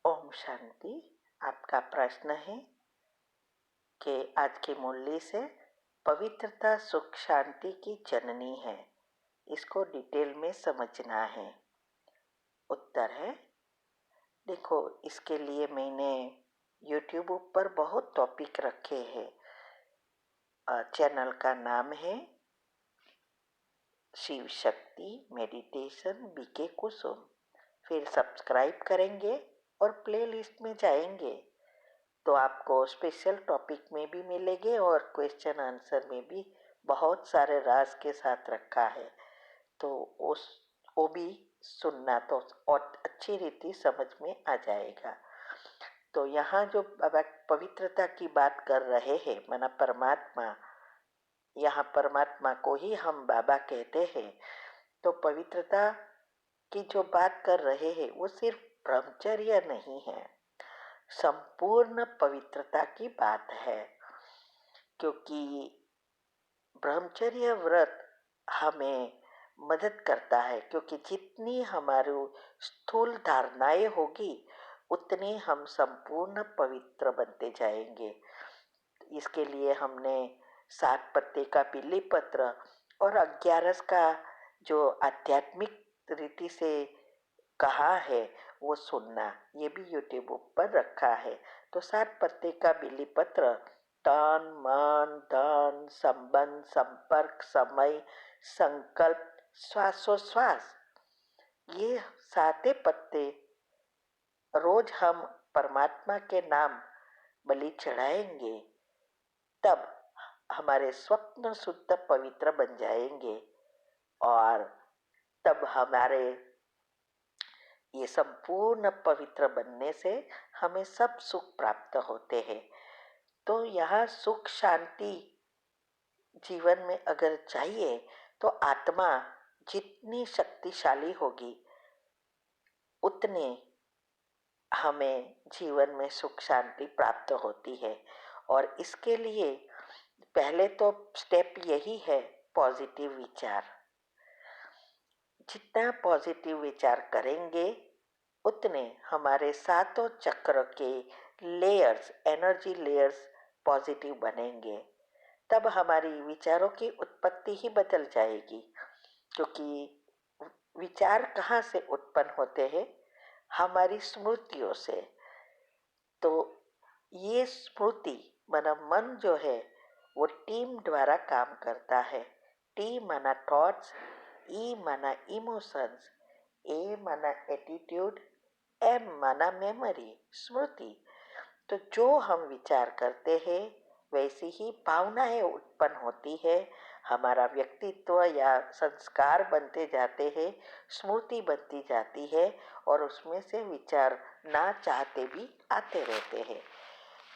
ओम शांति। आपका प्रश्न है कि आज की मुरली से पवित्रता सुख शांति की जननी है, इसको डिटेल में समझना है। उत्तर है, देखो, इसके लिए मैंने YouTube पर बहुत टॉपिक रखे हैं। चैनल का नाम है शिव शक्ति मेडिटेशन बीके कुसुम। फिर सब्सक्राइब करेंगे और प्लेलिस्ट में जाएंगे तो आपको स्पेशल टॉपिक में भी मिलेंगे और क्वेश्चन आंसर में भी बहुत सारे राज के साथ रखा है, तो वो भी सुनना तो और अच्छी रीति समझ में आ जाएगा। तो यहाँ जो बाबा पवित्रता की बात कर रहे हैं, माना परमात्मा, यहाँ परमात्मा को ही हम बाबा कहते हैं। तो पवित्रता की जो बात कर रहे हैं वो सिर्फ ब्रह्मचर्य नहीं है, संपूर्ण पवित्रता की बात है। क्योंकि ब्रह्मचर्य व्रत हमें मदद करता है, क्योंकि जितनी हमारी स्थूल धारणाएं होगी उतनी हम संपूर्ण पवित्र बनते जाएंगे। इसके लिए हमने 7 पत्ते का बिल्ली पत्र और 11 का जो आध्यात्मिक रीति से कहा है वो सुनना, ये भी यूट्यूब पर रखा है। तो 7 पत्ते का बिल्ली पत्र तन मन धन संबंध संपर्क समय संकल्प श्वासोश्वास, ये 7 पत्ते रोज हम परमात्मा के नाम बलि चढ़ाएंगे, तब हमारे स्वप्न शुद्ध पवित्र बन जाएंगे और तब हमारे ये संपूर्ण पवित्र बनने से हमें सब सुख प्राप्त होते हैं। तो यहाँ सुख शांति जीवन में अगर चाहिए तो आत्मा जितनी शक्तिशाली होगी उतने हमें जीवन में सुख शांति प्राप्त होती है। और इसके लिए पहले तो स्टेप यही है, पॉजिटिव विचार। जितना पॉजिटिव विचार करेंगे उतने हमारे 7 चक्र के लेयर्स, एनर्जी लेयर्स पॉजिटिव बनेंगे। तब हमारी विचारों की उत्पत्ति ही बदल जाएगी। क्योंकि विचार कहाँ से उत्पन्न होते हैं? हमारी स्मृतियों से। तो ये स्मृति माना मन जो है वो टीम द्वारा काम करता है। टी माना थॉट्स, ई माना इमोशंस, ए माना एटीट्यूड, एम माना मेमोरी, स्मृति। तो जो हम विचार करते हैं वैसी ही भावनाएं उत्पन्न होती है, हमारा व्यक्तित्व या संस्कार बनते जाते हैं, स्मृति बनती जाती है और उसमें से विचार ना चाहते भी आते रहते हैं।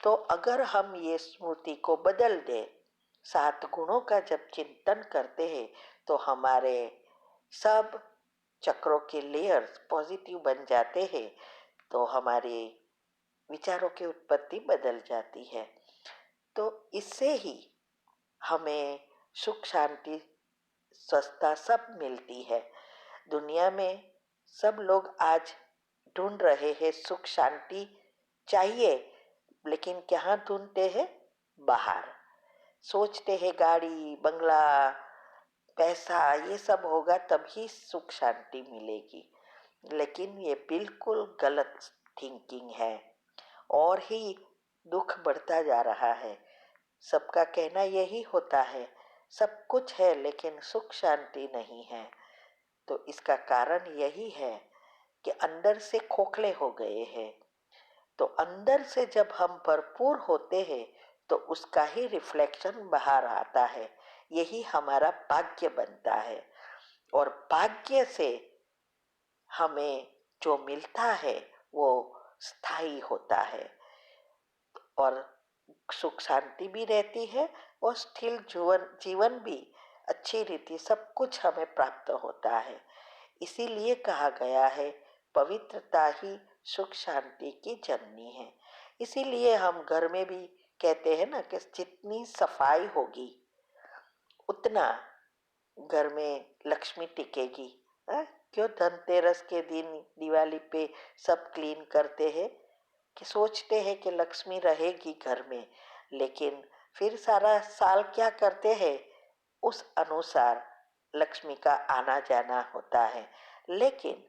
तो अगर हम ये स्मृति को बदल दें, 7 गुणों का जब चिंतन करते हैं तो हमारे सब चक्रों के लेयर्स पॉजिटिव बन जाते हैं, तो हमारे विचारों की उत्पत्ति बदल जाती है। तो इससे ही हमें सुख शांति स्वस्थता सब मिलती है। दुनिया में सब लोग आज ढूंढ रहे हैं सुख शांति चाहिए, लेकिन क्या ढूंढते हैं? बाहर। सोचते हैं गाड़ी बंगला पैसा ये सब होगा तभी सुख शांति मिलेगी, लेकिन ये बिल्कुल गलत थिंकिंग है और ही दुख बढ़ता जा रहा है। सबका कहना यही होता है, सब कुछ है लेकिन सुख शांति नहीं है। तो इसका कारण यही है कि अंदर से खोखले हो गए हैं। तो अंदर से जब हम भरपूर होते हैं तो उसका ही रिफ्लेक्शन बाहर आता है, यही हमारा भाग्य बनता है। और भाग्य से हमें जो मिलता है वो स्थायी होता है और सुख शांति भी रहती है और स्थिर जीवन भी अच्छी रीति सब कुछ हमें प्राप्त होता है। इसीलिए कहा गया है पवित्रता ही सुख शांति की जननी है। इसीलिए हम घर में भी कहते हैं ना कि जितनी सफाई होगी उतना घर में लक्ष्मी टिकेगी। क्यों धनतेरस के दिन, दिवाली पे सब क्लीन करते हैं? कि सोचते हैं कि लक्ष्मी रहेगी घर में, लेकिन फिर सारा साल क्या करते हैं, उस अनुसार लक्ष्मी का आना जाना होता है। लेकिन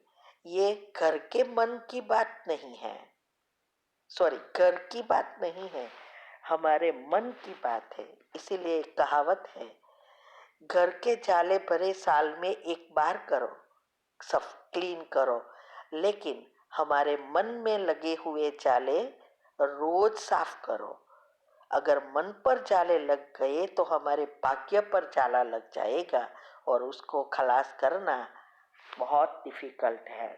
ये घर के मन की बात नहीं है, सॉरी, घर की बात नहीं है, हमारे मन की बात है। इसीलिए एक कहावत है, घर के जाले भरे साल में एक बार करो, सब क्लीन करो, लेकिन हमारे मन में लगे हुए जाले रोज साफ करो। अगर मन पर जाले लग गए तो हमारे भाग्य पर जाला लग जाएगा और उसको खलास करना बहुत डिफिकल्ट है।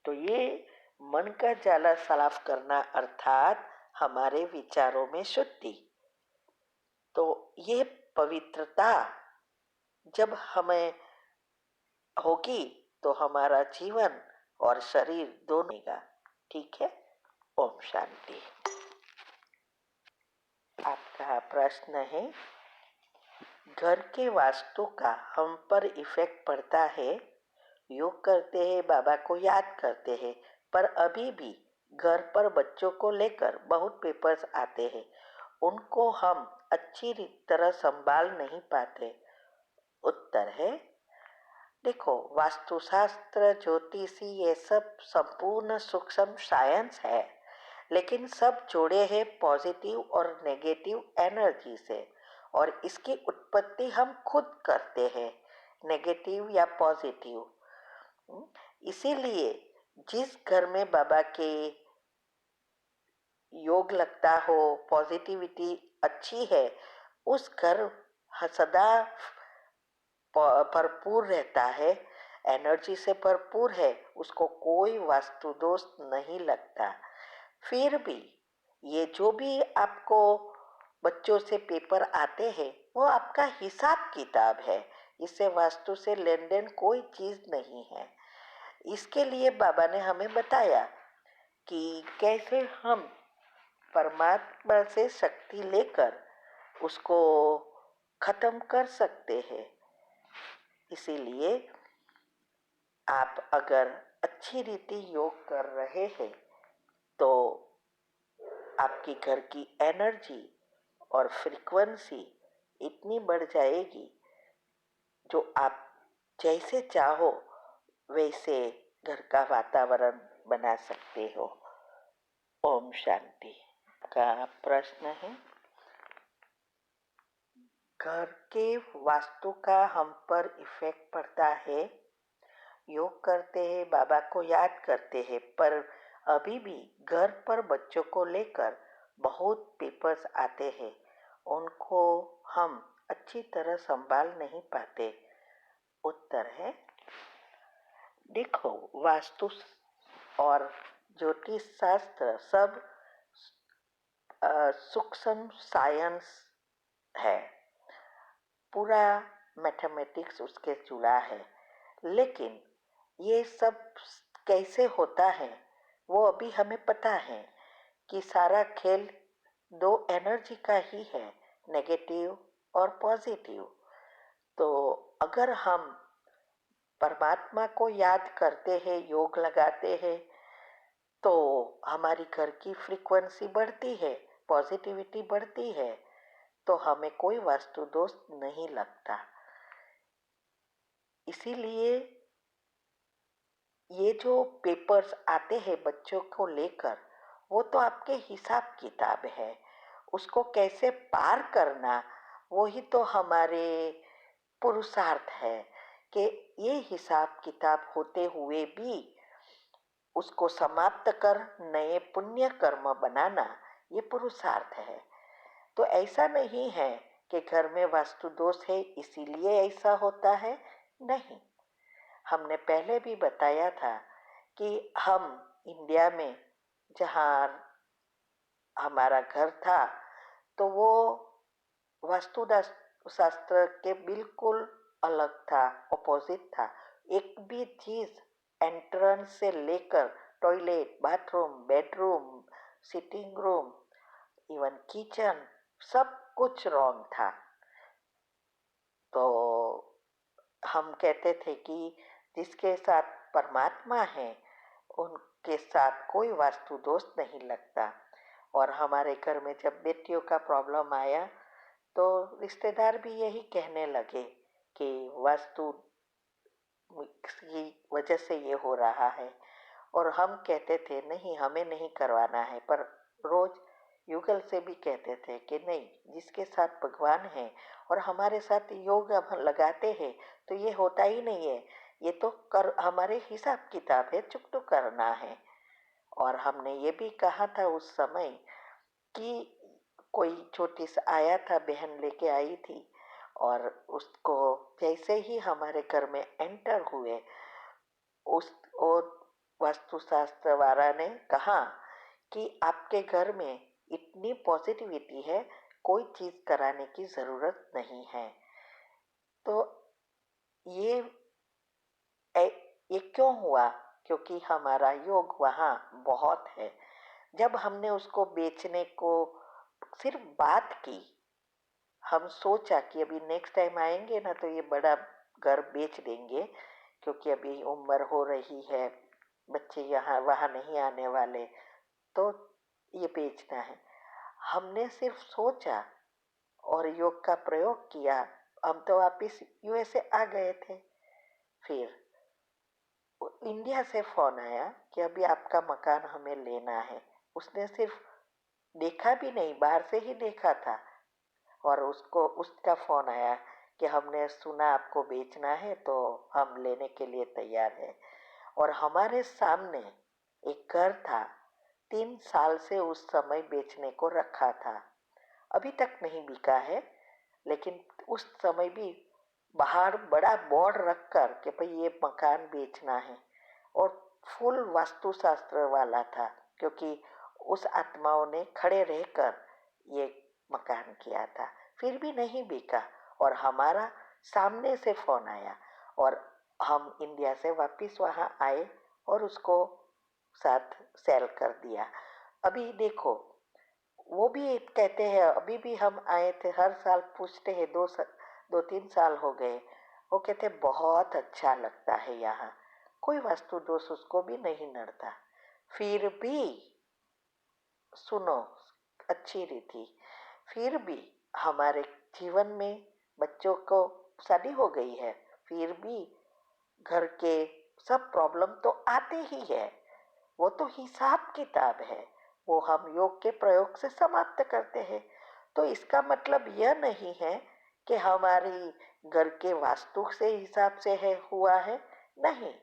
तो ये मन का जाला साफ करना अर्थात हमारे विचारों में शुद्धि। तो ये पवित्रता जब हमें होगी तो हमारा जीवन और शरीर दोनों का। ठीक है। ओम शांति। आपका प्रश्न है, घर के वास्तु का हम पर इफेक्ट पड़ता है। योग करते हैं, बाबा को याद करते हैं, पर अभी भी घर पर बच्चों को लेकर बहुत पेपर्स आते हैं, उनको हम अच्छी तरह संभाल नहीं पाते। उत्तर है, देखो, वास्तुशास्त्र, ज्योतिषी, ये सब संपूर्ण सूक्ष्म साइंस है, लेकिन सब जुड़े हैं पॉजिटिव और नेगेटिव एनर्जी से, और इसकी उत्पत्ति हम खुद करते हैं, नेगेटिव या पॉजिटिव। इसीलिए जिस घर में बाबा के योग लगता हो, पॉजिटिविटी अच्छी है, उस घर सदा भरपूर रहता है, एनर्जी से भरपूर है, उसको कोई वास्तु दोष नहीं लगता। फिर भी ये जो भी आपको बच्चों से पेपर आते हैं, वो आपका हिसाब किताब है, इससे वास्तु से लेन देन कोई चीज नहीं है। इसके लिए बाबा ने हमें बताया कि कैसे हम परमात्मा से शक्ति लेकर उसको खत्म कर सकते हैं। इसीलिए आप अगर अच्छी रीति योग कर रहे हैं तो आपकी घर की एनर्जी और फ्रीक्वेंसी इतनी बढ़ जाएगी, जो आप जैसे चाहो वैसे घर का वातावरण बना सकते हो। ओम शांति। का प्रश्न है, घर के वास्तु का हम पर इफेक्ट पड़ता है। योग करते हैं, बाबा को याद करते हैं, पर अभी भी घर पर बच्चों को लेकर बहुत पेपर्स आते हैं, उनको हम अच्छी तरह संभाल नहीं पाते। उत्तर है, देखो, वास्तु और ज्योतिष शास्त्र सब सूक्ष्म साइंस है, पूरा मैथमेटिक्स उसके जुड़ा है, लेकिन ये सब कैसे होता है वो अभी हमें पता है कि सारा खेल दो एनर्जी का ही है, नेगेटिव और पॉजिटिव। तो अगर हम परमात्मा को याद करते हैं, योग लगाते हैं, तो हमारी घर की फ्रीक्वेंसी बढ़ती है, पॉजिटिविटी बढ़ती है, तो हमें कोई वास्तु दोष नहीं लगता। इसीलिए ये जो पेपर्स आते हैं बच्चों को लेकर, वो तो आपके हिसाब किताब है, उसको कैसे पार करना वो ही तो हमारे पुरुषार्थ है, कि ये हिसाब किताब होते हुए भी उसको समाप्त कर नए पुण्य कर्म बनाना, ये पुरुषार्थ है। तो ऐसा नहीं है कि घर में वास्तु दोष है इसीलिए ऐसा होता है, नहीं। हमने पहले भी बताया था कि हम इंडिया में जहाँ हमारा घर था, तो वो वास्तु शास्त्र के बिल्कुल अलग था, अपोजिट था। एक भी चीज एंट्रेंस से लेकर toilet, bathroom, bedroom, sitting room, even kitchen, सब कुछ रॉन्ग था। तो हम कहते थे कि जिसके साथ परमात्मा है उनके साथ कोई वास्तु दोष नहीं लगता। और हमारे घर में जब बेटियों का प्रॉब्लम आया तो रिश्तेदार भी यही कहने लगे कि वास्तु की वजह से ये हो रहा है। और हम कहते थे नहीं, हमें नहीं करवाना है, पर रोज युगल से भी कहते थे कि नहीं, जिसके साथ भगवान है और हमारे साथ योग हम लगाते हैं तो ये होता ही नहीं है, ये तो कर हमारे हिसाब किताब है, चुप तो करना है। और हमने ये भी कहा था उस समय कि कोई छोटी सा आया था, बहन लेके आई थी, और उसको जैसे ही हमारे घर में एंटर हुए उस और वास्तुशास्त्र वाला ने कहा कि आपके घर में इतनी पॉजिटिविटी है, कोई चीज़ कराने की ज़रूरत नहीं है। तो ये ये क्यों हुआ? क्योंकि हमारा योग वहाँ बहुत है। जब हमने उसको बेचने को सिर्फ बात की, हम सोचा कि अभी नेक्स्ट टाइम आएंगे ना तो ये बड़ा घर बेच देंगे, क्योंकि अभी उम्र हो रही है, बच्चे यहाँ वहाँ नहीं आने वाले, तो ये बेचना है। हमने सिर्फ सोचा और योग का प्रयोग किया, हम तो वापिस यूएसए आ गए थे। फिर इंडिया से फोन आया कि अभी आपका मकान हमें लेना है। उसने सिर्फ देखा भी नहीं, बाहर से ही देखा था, और उसको उसका फोन आया कि हमने सुना आपको बेचना है तो हम लेने के लिए तैयार है। और हमारे सामने एक घर था, 3 साल से उस समय बेचने को रखा था, अभी तक नहीं बिका है, लेकिन उस समय भी बाहर बड़ा बोर्ड रखकर कि भाई ये मकान बेचना है, और फुल वास्तुशास्त्र वाला था, क्योंकि उस आत्माओं ने खड़े रहकर ये मकान किया था। फिर भी नहीं बिका और हमारा सामने से फोन आया और हम इंडिया से वापस वहाँ आए और उसको साथ सेल कर दिया। अभी देखो, वो भी कहते हैं, अभी भी हम आए थे, हर साल पूछते हैं, 2-3 साल हो गए, वो कहते बहुत अच्छा लगता है यहाँ, कोई वास्तु दोष उसको भी नहीं नड़ता। फिर भी सुनो, अच्छी रीति, फिर भी हमारे जीवन में बच्चों को शादी हो गई है, फिर भी घर के सब प्रॉब्लम तो आते ही है, वो तो हिसाब किताब है, वो हम योग के प्रयोग से समाप्त करते हैं। तो इसका मतलब यह नहीं है कि हमारी घर के वास्तु से हिसाब से है हुआ है, नहीं,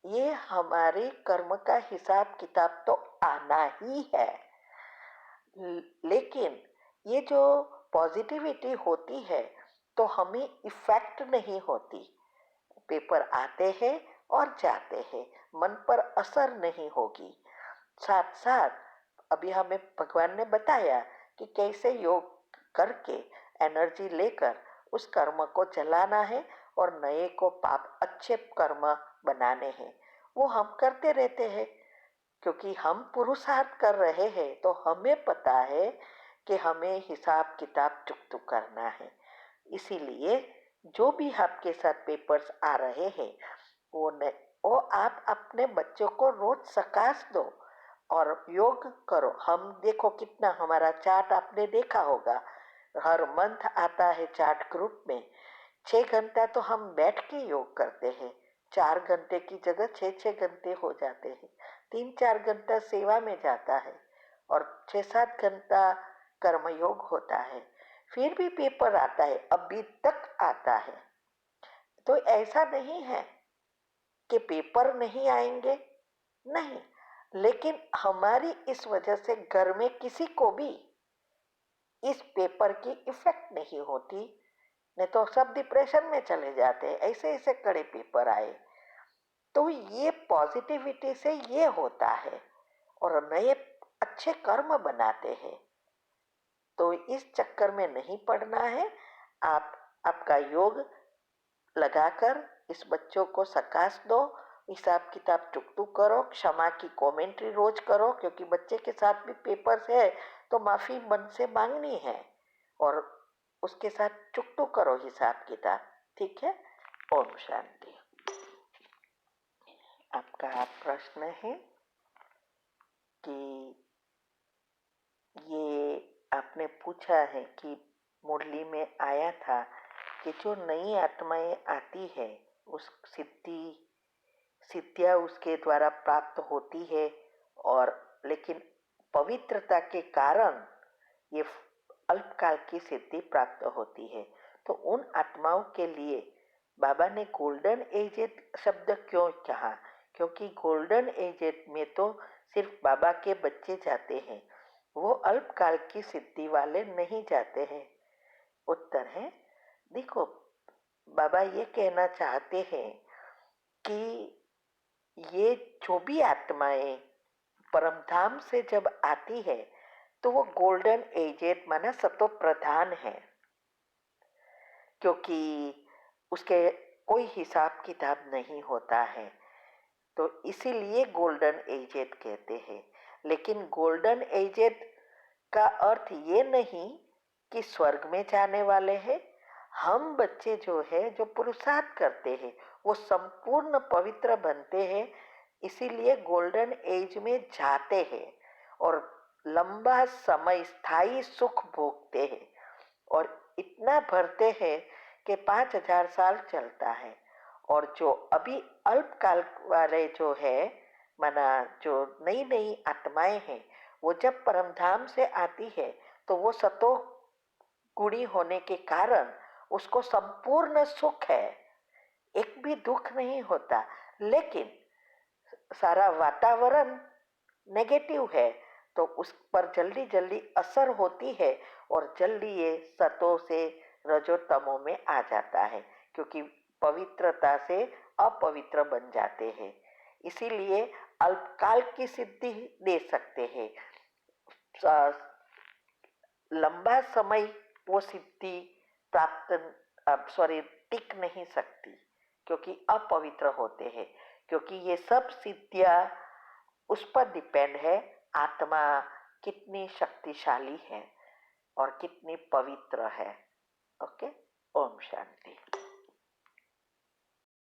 ये हमारे कर्म का हिसाब किताब तो आना ही है। लेकिन ये जो पॉजिटिविटी होती है तो हमें इफेक्ट नहीं होती, पेपर आते हैं और जाते हैं, मन पर असर नहीं होगी। साथ साथ अभी हमें भगवान ने बताया कि कैसे योग करके एनर्जी लेकर उस कर्म को चलाना है और नए को पाप अच्छे कर्म बनाने हैं। वो हम करते रहते हैं, क्योंकि हम पुरुषार्थ कर रहे हैं तो हमें पता है कि हमें हिसाब किताब चुकता करना है। इसीलिए जो भी आपके साथ पेपर्स आ रहे हैं वो आप अपने बच्चों को रोज सकाश दो और योग करो। हम देखो कितना हमारा चार्ट आपने देखा होगा, हर मंथ आता है चार्ट ग्रुप में, 6 घंटा तो हम बैठ के योग करते हैं, 4 घंटे की जगह 6-6 घंटे हो जाते हैं, 3-4 घंटा सेवा में जाता है और 6-7 घंटा कर्मयोग होता है। फिर भी पेपर आता है, अभी तक आता है। तो ऐसा नहीं है कि पेपर नहीं आएंगे, नहीं, लेकिन हमारी इस वजह से घर में किसी को भी इस पेपर की इफेक्ट नहीं होती, नहीं तो सब डिप्रेशन में चले जाते हैं, ऐसे ऐसे कड़े पेपर आए। तो ये पॉजिटिविटी से ये होता है और नए अच्छे कर्म बनाते हैं। तो इस चक्कर में नहीं पड़ना है। आप आपका योग लगाकर इस बच्चों को सकाश दो, हिसाब किताब टुक करो, क्षमा की कमेंट्री रोज करो, क्योंकि बच्चे के साथ भी पेपर्स है तो माफी मन से मांगनी है और उसके साथ चुकटू करो हिसाब किताब, ठीक है। ओम शांति। आपका प्रश्न है कि ये आपने पूछा है कि मुरली में आया था कि जो नई आत्माएं आती है उस सिद्धियाँ उसके द्वारा प्राप्त होती है, और लेकिन पवित्रता के कारण ये अल्पकाल की सिद्धि प्राप्त होती है। तो उन आत्माओं के लिए बाबा ने गोल्डन एजेड शब्द क्यों कहा? क्योंकि गोल्डन एजेड में तो सिर्फ बाबा के बच्चे जाते हैं, वो अल्पकाल की सिद्धि वाले नहीं जाते हैं। उत्तर है, देखो, बाबा ये कहना चाहते हैं कि ये जो भी आत्माएं परमधाम से जब आती है तो वो गोल्डन एजेड माना सतो प्रधान है, क्योंकि उसके कोई हिसाब किताब नहीं होता है, तो इसीलिए गोल्डन एजेड कहते हैं। लेकिन गोल्डन एजेड का अर्थ ये नहीं कि स्वर्ग में जाने वाले हैं। हम बच्चे जो है, जो पुरुषार्थ करते हैं, वो संपूर्ण पवित्र बनते हैं, इसीलिए गोल्डन एज में जाते हैं और लंबा समय स्थायी सुख भोगते हैं, और इतना भरते हैं कि 5,000 साल चलता है। और जो अभी अल्पकाल वाले जो है, माना जो नई नई आत्माएं हैं, वो जब परमधाम से आती है तो वो सतो गुणी होने के कारण उसको संपूर्ण सुख है, एक भी दुख नहीं होता। लेकिन सारा वातावरण नेगेटिव है, तो उस पर जल्दी जल्दी असर होती है और जल्दी ये सतो से रजो तमो में आ जाता है, क्योंकि पवित्रता से अपवित्र बन जाते हैं। इसीलिए अल्पकाल की सिद्धि दे सकते हैं, लंबा समय वो सिद्धि प्राप्त टिक नहीं सकती, क्योंकि अपवित्र होते हैं। क्योंकि ये सब सिद्धियां उस पर डिपेंड है आत्मा कितनी शक्तिशाली है और कितनी पवित्र है। ओके, ओम शांति।